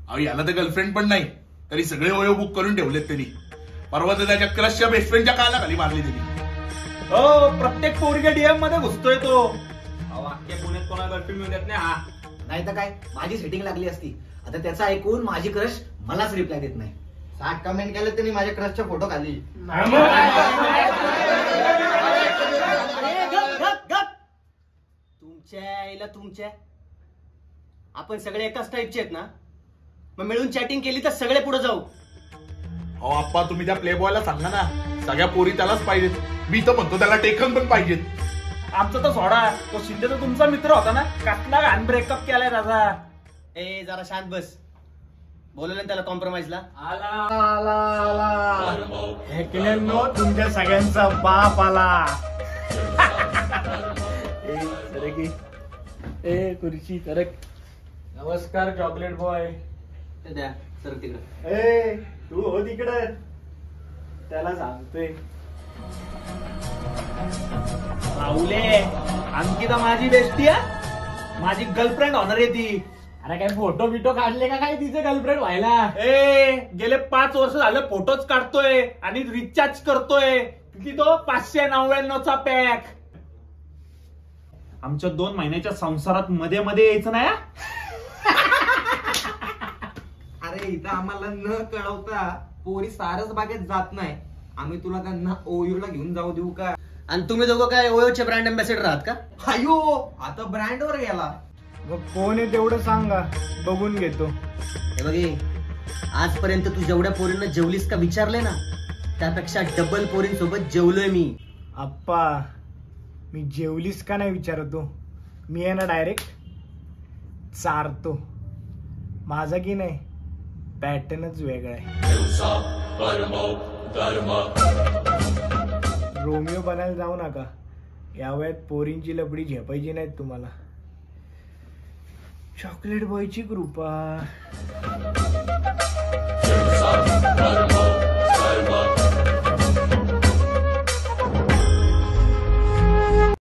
अहो याला तर गर्लफ्रेंड पण नाही, तरी सगळे ओयो बुक करून ठेवलेत त्यांनी. परवा तर त्याच्या क्रशच्या बेस्ट फ्रेंडच्या काला खाली मारली त्यांनी. हो, प्रत्येक पोरीच्या डीएम मध्ये घुसतोय तो. अख्ख्या पुण्यात कोणाला गर्लफ्रेंड मिळत नाही. हा नाही तर काय, माझी सेटिंग लागली असती. आता त्याचा ऐकून माझी क्रश मलाच रिप्लाय देत नाही. 60 कमेंट केले त्यांनी माझ्या क्रशच्या फोटो खाली. तुमच्या आपण सगळे एकाच टाईपचे आहेत ना, मग मिळून चॅटिंग केली तर सगळे पुढे जाऊ. अहो आप्पा, तुम्ही त्या प्ले बॉयला सांगा ना, सगळ्या पोरी त्यालाच पाहिजेत. मी तर म्हणतो त्याला टेकन पण पाहिजेत. आमचा तर सोडा, तो शिंदे तर तुमचा मित्र होता ना, कसला घाण ब्रेकअप केलाय त्याचा. ए जरा शांत बस. बोलवलं त्याला कॉम्प्रोमाइजला. नो तुमच्या सगळ्यांचा बाप आला. ए खुर्ची सरक. नमस्कार चॉकलेट बॉय. द्या सर तिकडे. ए तू हो तिकडे, त्याला सांगतोय. राहुले, अंकिता माझी बेस्टी आहे, माझी गर्लफ्रेंड होणार आहे ती. अरे काय फोटो बिटो काढले का काय तिचे गर्लफ्रेंड व्हायला? ए गेले 5 वर्ष झालं फोटोच काढतोय आणि रिचार्ज करतोय. किती तो 599चा पॅक. आमच्या 2 महिन्याच्या संसारात मध्ये मध्ये यायचं नाही. अरे इथं आम्हाला न कळवता पोरी सारस बागेत जात नाही. आम्ही तुला त्यांना ओयोला घेऊन जाऊ देऊ का? आणि तुम्ही दोघं काय ओयोचे ब्रँड अँबॅसेडर आहात का? अयो आता ब्रँडवर गेला. कोण आहे तेवढं सांगा, बघून घेतो. हे बघे, आजपर्यंत तू जेवढ्या पोरींना जेवलीस का विचारले ना, त्यापेक्षा डबल पोरींसोबत जेवलोय मी. आप्पा, मी जेवलीस का नाही विचारतो, मी आहे ना डायरेक्ट चारतो. माझा की नाही पॅटर्नच वेगळा आहे. रोमिओ बनायला जाऊ नका, या वयात पोरींची लपडी झेपायची नाहीत तुम्हाला. चॉकलेट बॉयची कृपा.